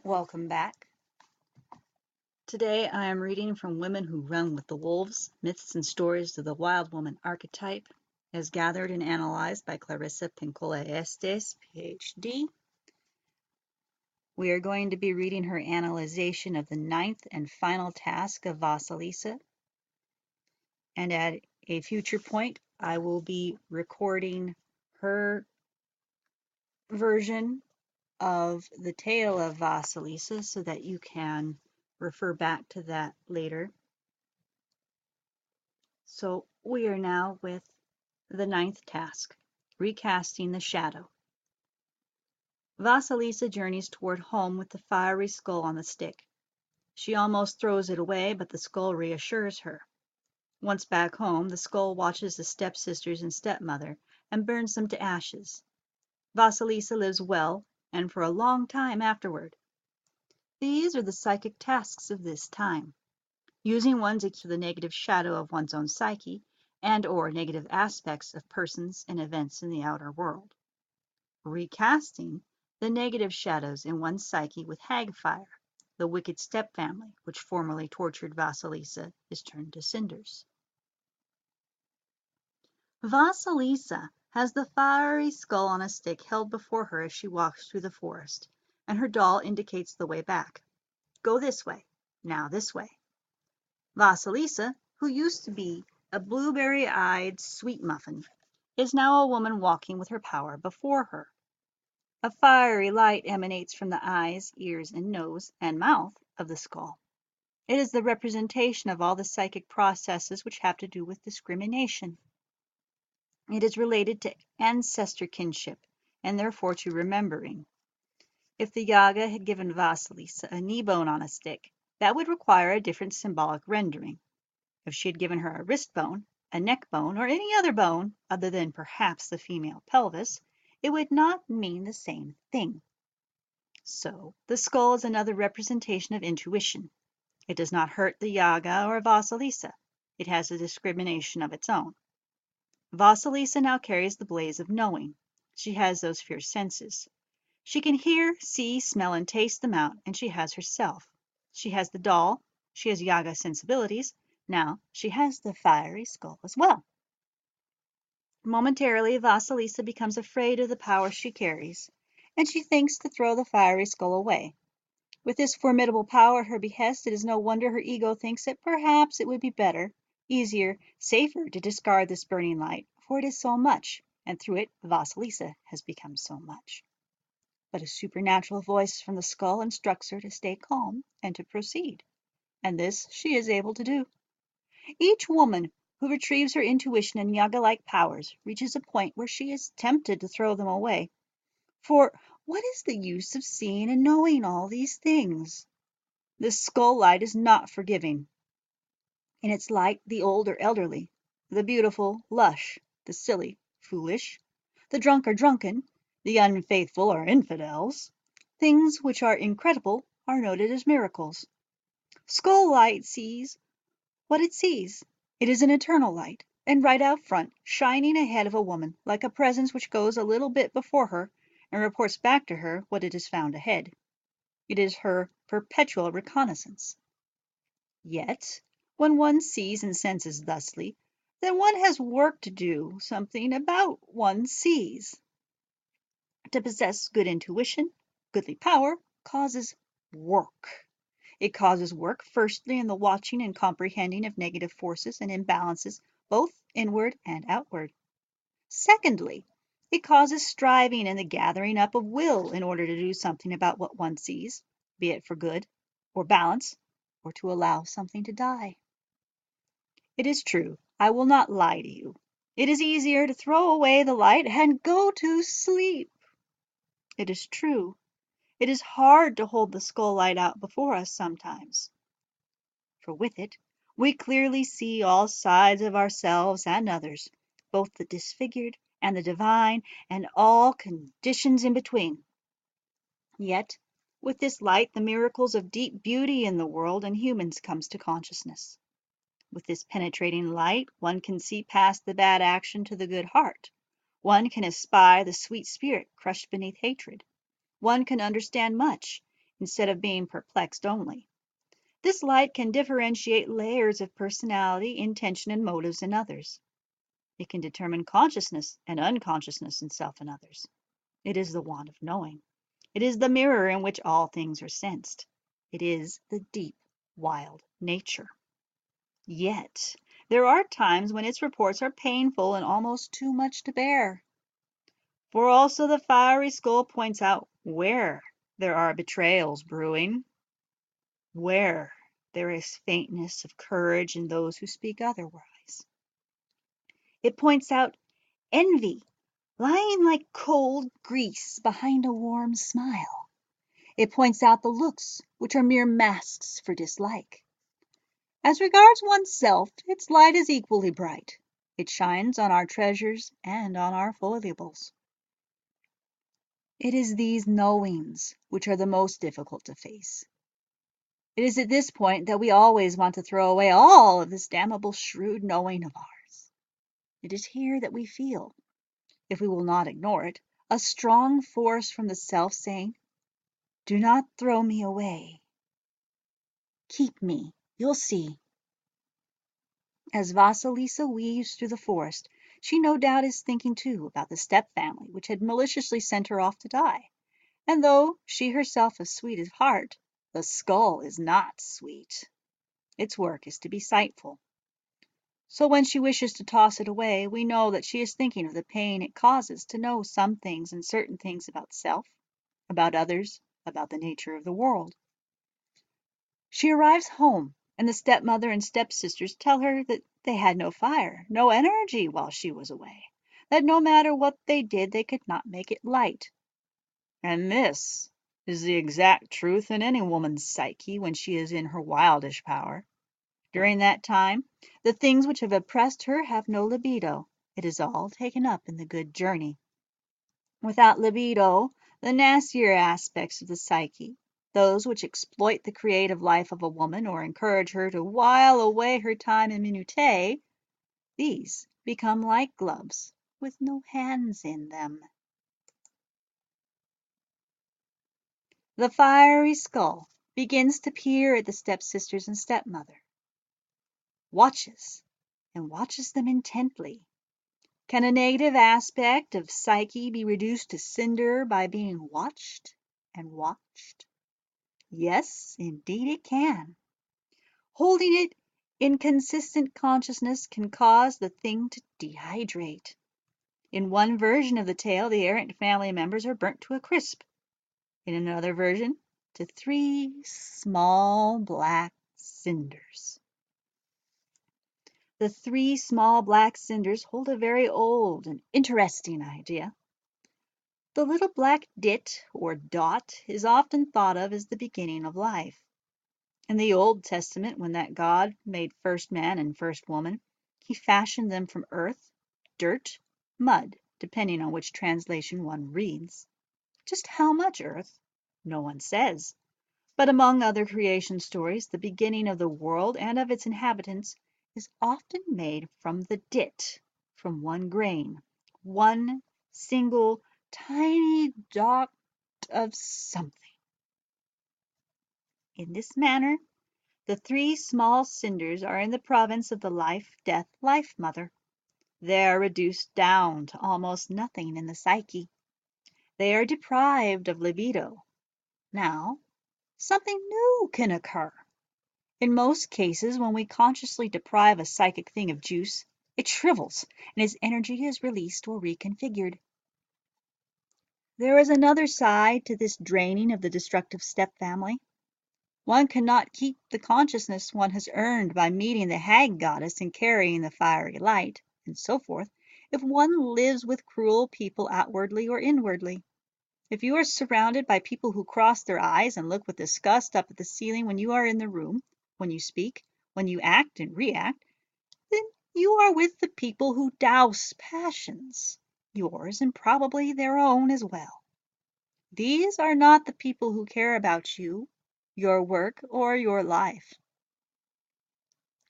Welcome back. Today I am reading from Women Who Run with the Wolves, Myths and Stories of the Wild Woman Archetype, as gathered and analyzed by Clarissa Pincola Estes, PhD. We are going to be reading her analyzation of the ninth and final task of Vasalisa, and at a future point I will be recording her version of the tale of Vasalisa so that you can refer back to that later. So we are now with the ninth task, recasting the shadow. Vasalisa journeys toward home with the fiery skull on the stick. She almost throws it away, but the skull reassures her. Once back home, the skull watches the stepsisters and stepmother and burns them to ashes. Vasalisa lives well, and for a long time afterward. These are the psychic tasks of this time. Using one's to the negative shadow of one's own psyche and/or negative aspects of persons and events in the outer world. Recasting the negative shadows in one's psyche with Hagfire, the wicked stepfamily which formerly tortured Vasalisa, is turned to cinders. Vasalisa has the fiery skull on a stick held before her as she walks through the forest, and her doll indicates the way back. Go this way, now this way. Vasalisa, who used to be a blueberry-eyed sweet muffin, is now a woman walking with her power before her. A fiery light emanates from the eyes, ears, and nose and mouth of the skull. It is the representation of all the psychic processes which have to do with discrimination. It is related to ancestor kinship and therefore to remembering. If the Yaga had given Vasalisa a knee bone on a stick, that would require a different symbolic rendering. If she had given her a wrist bone, a neck bone, or any other bone, other than perhaps the female pelvis, it would not mean the same thing. So, the skull is another representation of intuition. It does not hurt the Yaga or Vasalisa. It has a discrimination of its own. Vasalisa now carries the blaze of knowing. She has those fierce senses. She can hear, see, smell, and taste them out, and she has herself. She has the doll. She has Yaga sensibilities. Now she has the fiery skull as well. Momentarily, Vasalisa becomes afraid of the power she carries, and she thinks to throw the fiery skull away. With this formidable power at her behest, it is no wonder her ego thinks that perhaps it would be better, easier, safer to discard this burning light, for it is so much, and through it Vasalisa has become so much. But a supernatural voice from the skull instructs her to stay calm and to proceed, and this she is able to do. Each woman who retrieves her intuition and Yaga-like powers reaches a point where she is tempted to throw them away. For what is the use of seeing and knowing all these things? The skull light is not forgiving. In its light, the old are elderly, the beautiful lush, the silly foolish, the drunk are drunken, the unfaithful are infidels. Things which are incredible are noted as miracles. Skull light sees what it sees. It is an eternal light, and right out front, shining ahead of a woman, like a presence which goes a little bit before her and reports back to her what it has found ahead. It is her perpetual reconnaissance. Yet, when one sees and senses thusly, then one has work to do, something about one sees. To possess good intuition, goodly power, causes work. It causes work, firstly, in the watching and comprehending of negative forces and imbalances, both inward and outward. Secondly, it causes striving and the gathering up of will in order to do something about what one sees, be it for good, or balance, or to allow something to die. It is true, I will not lie to you. It is easier to throw away the light and go to sleep. It is true. It is hard to hold the skull light out before us sometimes. For with it, we clearly see all sides of ourselves and others, both the disfigured and the divine, and all conditions in between. Yet, with this light, the miracles of deep beauty in the world and humans comes to consciousness. With this penetrating light, one can see past the bad action to the good heart. One can espy the sweet spirit crushed beneath hatred. One can understand much, instead of being perplexed only. This light can differentiate layers of personality, intention, and motives in others. It can determine consciousness and unconsciousness in self and others. It is the wand of knowing. It is the mirror in which all things are sensed. It is the deep, wild nature. Yet, there are times when its reports are painful and almost too much to bear. For also the fiery skull points out where there are betrayals brewing, where there is faintness of courage in those who speak otherwise. It points out envy lying like cold grease behind a warm smile. It points out the looks which are mere masks for dislike. As regards oneself, its light is equally bright. It shines on our treasures and on our foibles. It is these knowings which are the most difficult to face. It is at this point that we always want to throw away all of this damnable shrewd knowing of ours. It is here that we feel, if we will not ignore it, a strong force from the self saying, "Do not throw me away. Keep me, you'll see." As Vasalisa weaves through the forest, she no doubt is thinking too about the step family which had maliciously sent her off to die. And though she herself is sweet of heart, the skull is not sweet. Its work is to be sightful. So when she wishes to toss it away, we know that she is thinking of the pain it causes to know some things and certain things about self, about others, about the nature of the world. She arrives home, and the stepmother and stepsisters tell her that they had no fire, no energy while she was away, that no matter what they did, they could not make it light. And this is the exact truth in any woman's psyche when she is in her wildish power. During that time, the things which have oppressed her have no libido. It is all taken up in the good journey. Without libido, the nastier aspects of the psyche, those which exploit the creative life of a woman or encourage her to while away her time in minutiae, these become like gloves with no hands in them. The fiery skull begins to peer at the stepsisters and stepmother, watches and watches them intently. Can a negative aspect of psyche be reduced to cinder by being watched and watched? Yes, indeed it can. Holding it in consistent consciousness can cause the thing to dehydrate. In one version of the tale, the errant family members are burnt to a crisp. In another version, to 3 small black cinders. The 3 small black cinders hold a very old and interesting idea. The little black dit or dot is often thought of as the beginning of life. In the Old Testament, when that God made first man and first woman, he fashioned them from earth, dirt, mud, depending on which translation one reads. Just how much earth? No one says. But among other creation stories, the beginning of the world and of its inhabitants is often made from the dit, from one grain, one single tiny dot of something. In this manner, the 3 small cinders are in the province of the life, death, life mother. They are reduced down to almost nothing in the psyche. They are deprived of libido. Now, something new can occur. In most cases, when we consciously deprive a psychic thing of juice, it shrivels and its energy is released or reconfigured. There is another side to this draining of the destructive step family. One cannot keep the consciousness one has earned by meeting the hag goddess and carrying the fiery light, and so forth, if one lives with cruel people outwardly or inwardly. If you are surrounded by people who cross their eyes and look with disgust up at the ceiling when you are in the room, when you speak, when you act and react, then you are with the people who douse passions, yours and probably their own as well. These are not the people who care about you, your work, or your life.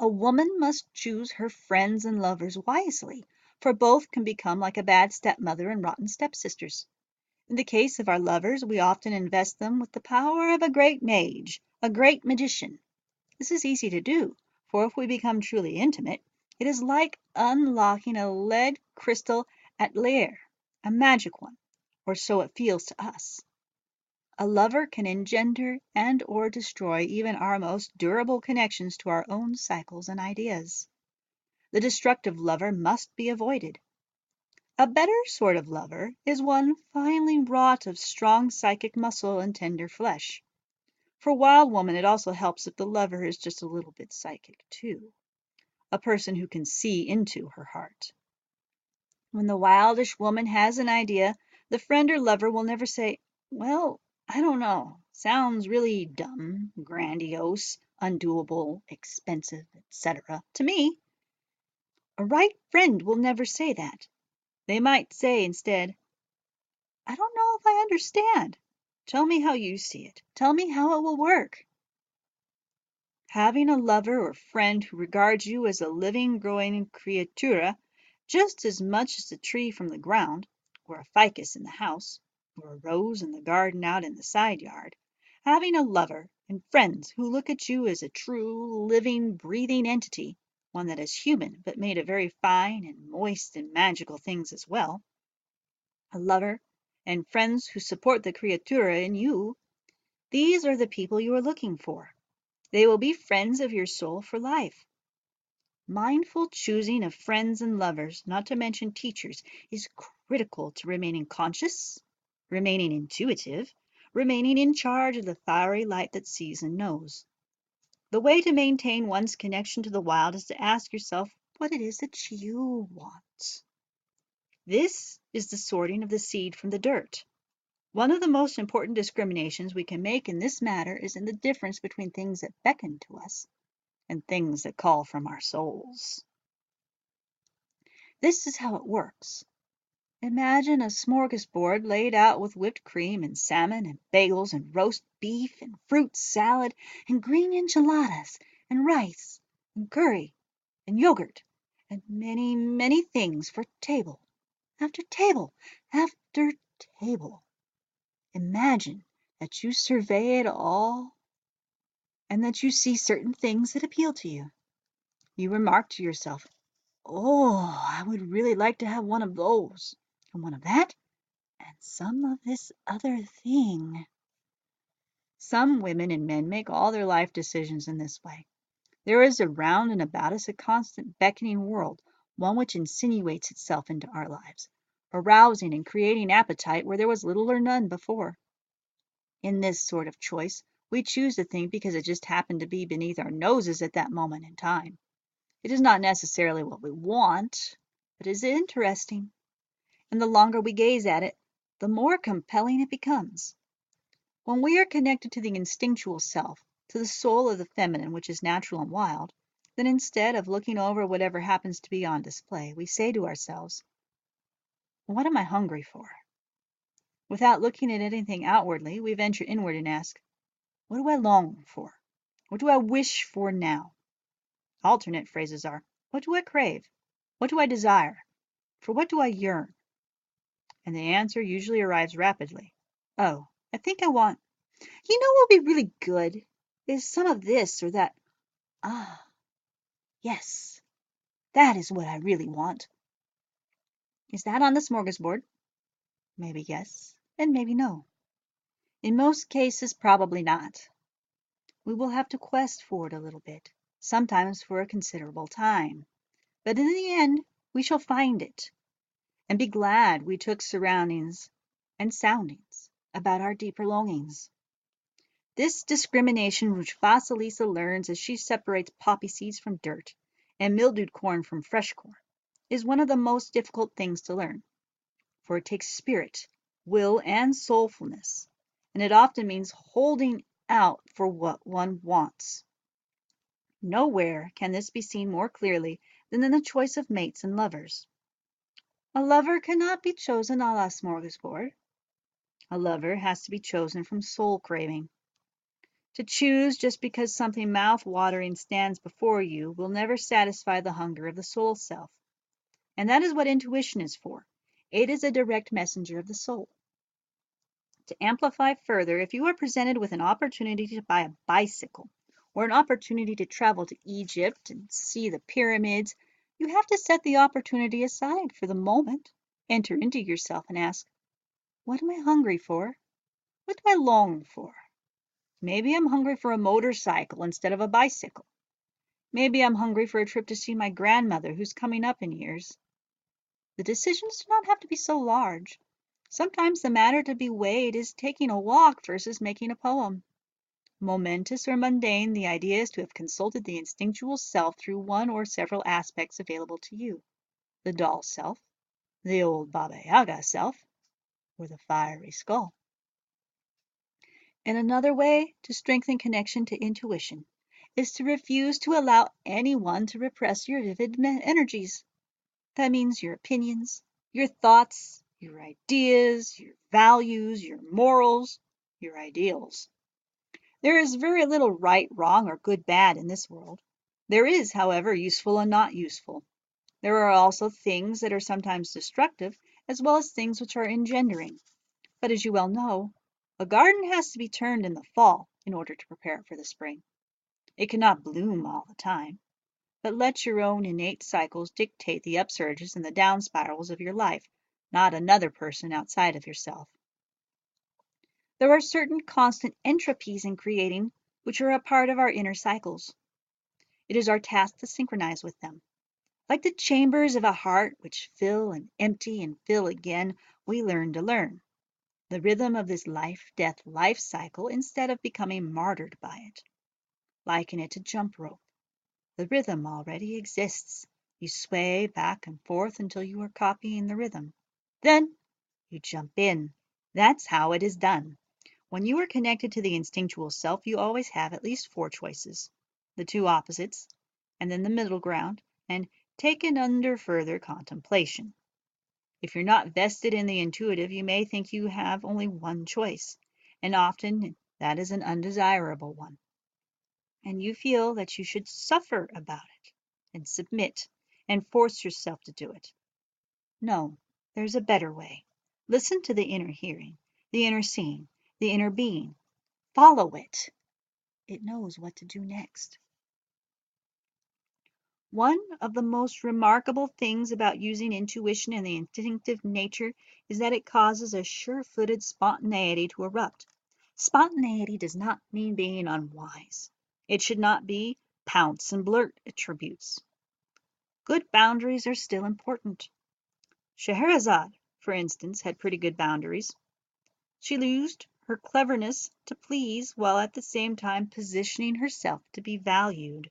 A woman must choose her friends and lovers wisely, for both can become like a bad stepmother and rotten stepsisters. In the case of our lovers, we often invest them with the power of a great mage, a great magician. This is easy to do, for if we become truly intimate, it is like unlocking a lead crystal atelier, a magic one, or so it feels to us. A lover can engender and or destroy even our most durable connections to our own cycles and ideas. The destructive lover must be avoided. A better sort of lover is one finely wrought of strong psychic muscle and tender flesh. For a wild woman, it also helps if the lover is just a little bit psychic, too. A person who can see into her heart. When the wildish woman has an idea, the friend or lover will never say, "Well, I don't know. Sounds really dumb, grandiose, undoable, expensive, etc. to me." A right friend will never say that. They might say instead, "I don't know if I understand. Tell me how you see it. Tell me how it will work." Having a lover or friend who regards you as a living, growing creatura just as much as a tree from the ground, or a ficus in the house, or a rose in the garden out in the side yard, having a lover and friends who look at you as a true, living, breathing entity, one that is human but made of very fine and moist and magical things as well, a lover and friends who support the creatura in you, these are the people you are looking for. They will be friends of your soul for life. Mindful choosing of friends and lovers, not to mention teachers, is critical to remaining conscious, remaining intuitive, remaining in charge of the fiery light that sees and knows. The way to maintain one's connection to the wild is to ask yourself what it is that you want. This is the sorting of the seed from the dirt. One of the most important discriminations we can make in this matter is in the difference between things that beckon to us and things that call from our souls. This is how it works. Imagine a smorgasbord laid out with whipped cream and salmon and bagels and roast beef and fruit salad and green enchiladas and rice and curry and yogurt and many, many things for table after table after table. Imagine that you survey it all and that you see certain things that appeal to you. You remark to yourself, "Oh, I would really like to have one of those, and one of that, and some of this other thing." Some women and men make all their life decisions in this way. There is around and about us a constant beckoning world, one which insinuates itself into our lives, arousing and creating appetite where there was little or none before. In this sort of choice, we choose a thing because it just happened to be beneath our noses at that moment in time. It is not necessarily what we want, but it is interesting, and the longer we gaze at it, the more compelling it becomes. When we are connected to the instinctual self, to the soul of the feminine which is natural and wild, then instead of looking over whatever happens to be on display, we say to ourselves, "What am I hungry for?" Without looking at anything outwardly, we venture inward and ask, "What do I long for? What do I wish for now?" Alternate phrases are, "What do I crave? What do I desire? For what do I yearn?" And the answer usually arrives rapidly. "Oh, I think I want, what would be really good is some of this or that. Ah, yes, that is what I really want." Is that on the smorgasbord? Maybe yes, and maybe no. In most cases, probably not. We will have to quest for it a little bit, sometimes for a considerable time. But in the end, we shall find it, and be glad we took surroundings and soundings about our deeper longings. This discrimination which Vasalisa learns as she separates poppy seeds from dirt and mildewed corn from fresh corn is one of the most difficult things to learn, for it takes spirit, will, and soulfulness, and it often means holding out for what one wants. Nowhere can this be seen more clearly than in the choice of mates and lovers. A lover cannot be chosen a la smorgasbord. A lover has to be chosen from soul craving. To choose just because something mouth-watering stands before you will never satisfy the hunger of the soul self. And that is what intuition is for. It is a direct messenger of the soul. To amplify further, if you are presented with an opportunity to buy a bicycle or an opportunity to travel to Egypt and see the pyramids, you have to set the opportunity aside for the moment, enter into yourself and ask, what am I hungry for? What do I long for? Maybe I'm hungry for a motorcycle instead of a bicycle. Maybe I'm hungry for a trip to see my grandmother who's coming up in years. The decisions do not have to be so large. Sometimes the matter to be weighed is taking a walk versus making a poem. Momentous or mundane, the idea is to have consulted the instinctual self through one or several aspects available to you: the doll self, the old Baba Yaga self, or the fiery skull. And another way to strengthen connection to intuition is to refuse to allow anyone to repress your vivid energies. That means your opinions, your thoughts, your ideas, your values, your morals, your ideals. There is very little right, wrong, or good, bad in this world. There is, however, useful and not useful. There are also things that are sometimes destructive, as well as things which are engendering. But as you well know, a garden has to be turned in the fall in order to prepare it for the spring. It cannot bloom all the time, but let your own innate cycles dictate the upsurges and the down spirals of your life, not another person outside of yourself. There are certain constant entropies in creating which are a part of our inner cycles. It is our task to synchronize with them. Like the chambers of a heart which fill and empty and fill again, we learn to learn the rhythm of this life-death-life cycle instead of becoming martyred by it. Liken it to jump rope. The rhythm already exists. You sway back and forth until you are copying the rhythm. Then you jump in. That's how it is done. When you are connected to the instinctual self, you always have at least 4 choices: the 2 opposites, and then the middle ground, and taken under further contemplation. If you're not vested in the intuitive, you may think you have only one choice, and often that is an undesirable one. And you feel that you should suffer about it, and submit, and force yourself to do it. No, there's a better way. Listen to the inner hearing, the inner seeing, the inner being. Follow it. It knows what to do next. One of the most remarkable things about using intuition and the instinctive nature is that it causes a sure-footed spontaneity to erupt. Spontaneity does not mean being unwise. It should not be pounce and blurt attributes. Good boundaries are still important. Scheherazade, for instance, had pretty good boundaries. She used her cleverness to please while at the same time positioning herself to be valued.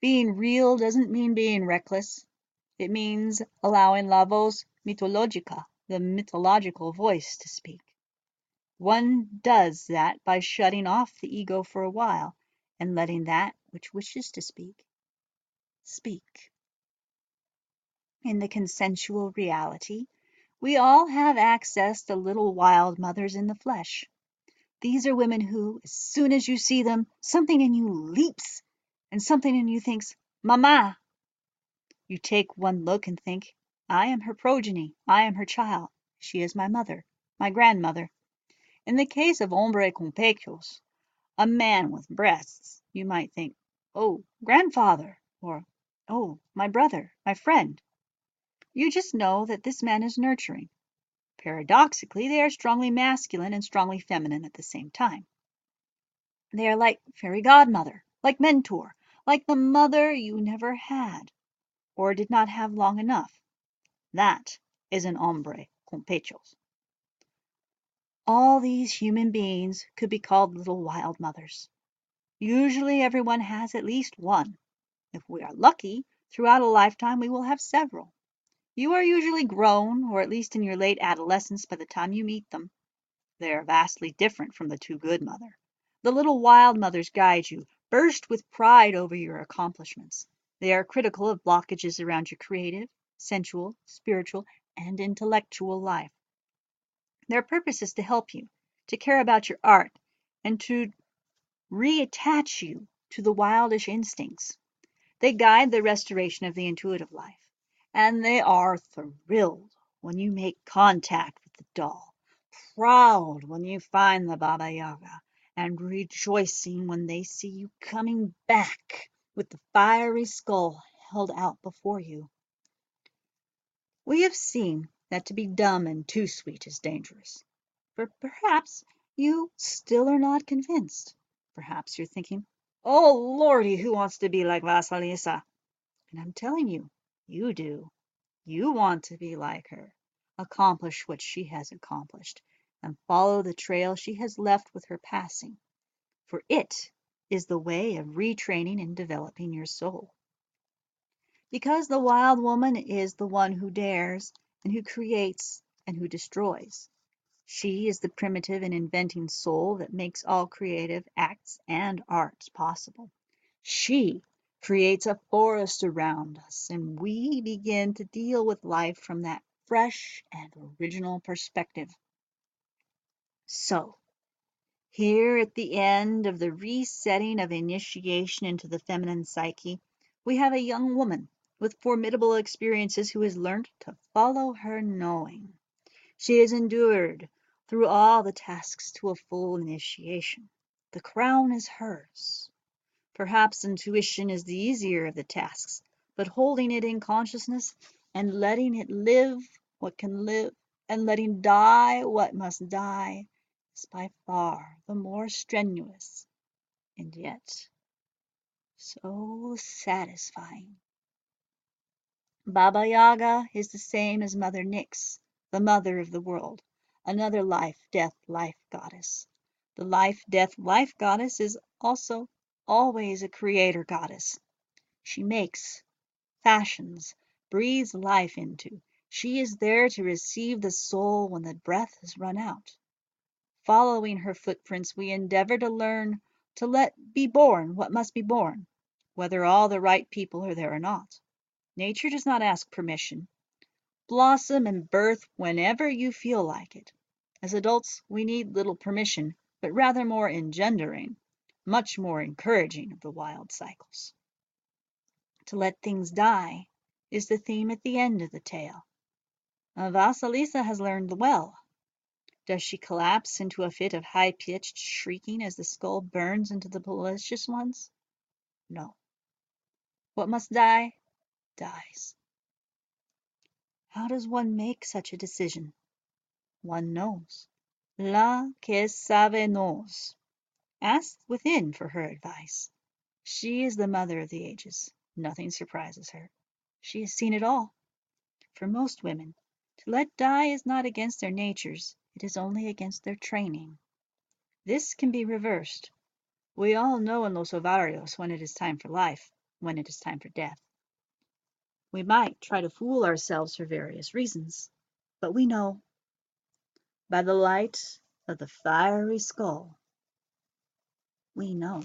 Being real doesn't mean being reckless. It means allowing la voz mitologica, the mythological voice, to speak. One does that by shutting off the ego for a while and letting that which wishes to speak, speak. In the consensual reality, we all have access to little wild mothers in the flesh. These are women who, as soon as you see them, something in you leaps and something in you thinks, Mama. You take one look and think, I am her progeny, I am her child, she is my mother, my grandmother. In the case of hombre con pechos, a man with breasts, you might think, oh, grandfather, or oh, my brother, my friend. You just know that this man is nurturing. Paradoxically, they are strongly masculine and strongly feminine at the same time. They are like fairy godmother, like mentor, like the mother you never had, or did not have long enough. That is an hombre con pechos. All these human beings could be called little wild mothers. Usually everyone has at least one. If we are lucky, throughout a lifetime we will have several. You are usually grown, or at least in your late adolescence by the time you meet them. They are vastly different from the too good mother. The little wild mothers guide you, burst with pride over your accomplishments. They are critical of blockages around your creative, sensual, spiritual, and intellectual life. Their purpose is to help you, to care about your art, and to reattach you to the wildish instincts. They guide the restoration of the intuitive life, and they are thrilled when you make contact with the doll, proud when you find the Baba Yaga, and rejoicing when they see you coming back with the fiery skull held out before you. We have seen that to be dumb and too sweet is dangerous. But perhaps you still are not convinced. Perhaps you're thinking, oh Lordy, who wants to be like Vasalisa? And I'm telling you, you do. You want to be like her, accomplish what she has accomplished, and follow the trail she has left with her passing, for it is the way of retraining and developing your soul. Because the wild woman is the one who dares, and who creates, and who destroys. She is the primitive and inventing soul that makes all creative acts and arts possible. She creates a forest around us, and we begin to deal with life from that fresh and original perspective. So, here at the end of the resetting of initiation into the feminine psyche, we have a young woman with formidable experiences who has learned to follow her knowing. She has endured through all the tasks to a full initiation. The crown is hers. Perhaps intuition is the easier of the tasks, but holding it in consciousness and letting it live what can live and letting die what must die is by far the more strenuous and yet so satisfying. Baba Yaga is the same as Mother Nyx, the mother of the world, another life, death, life goddess. The life, death, life goddess is also always a creator goddess. She makes, fashions, breathes life into. She is there to receive the soul when the breath has run out. Following her footprints, we endeavor to learn to let be born what must be born, whether all the right people are there or not. Nature does not ask permission. Blossom and birth whenever you feel like it. As adults, we need little permission, but rather more engendering, much more encouraging of the wild cycles. To let things die is the theme at the end of the tale. Vasalisa has learned well. Does she collapse into a fit of high-pitched shrieking as the skull burns into the malicious ones? No. What must die, dies. How does one make such a decision? One knows. La que sabe knows. Ask within for her advice. She is the mother of the ages. Nothing surprises her. She has seen it all. For most women, to let die is not against their natures, it is only against their training. This can be reversed. We all know in los ovarios when it is time for life, when it is time for death. We might try to fool ourselves for various reasons, but we know. By the light of the fiery skull, we know.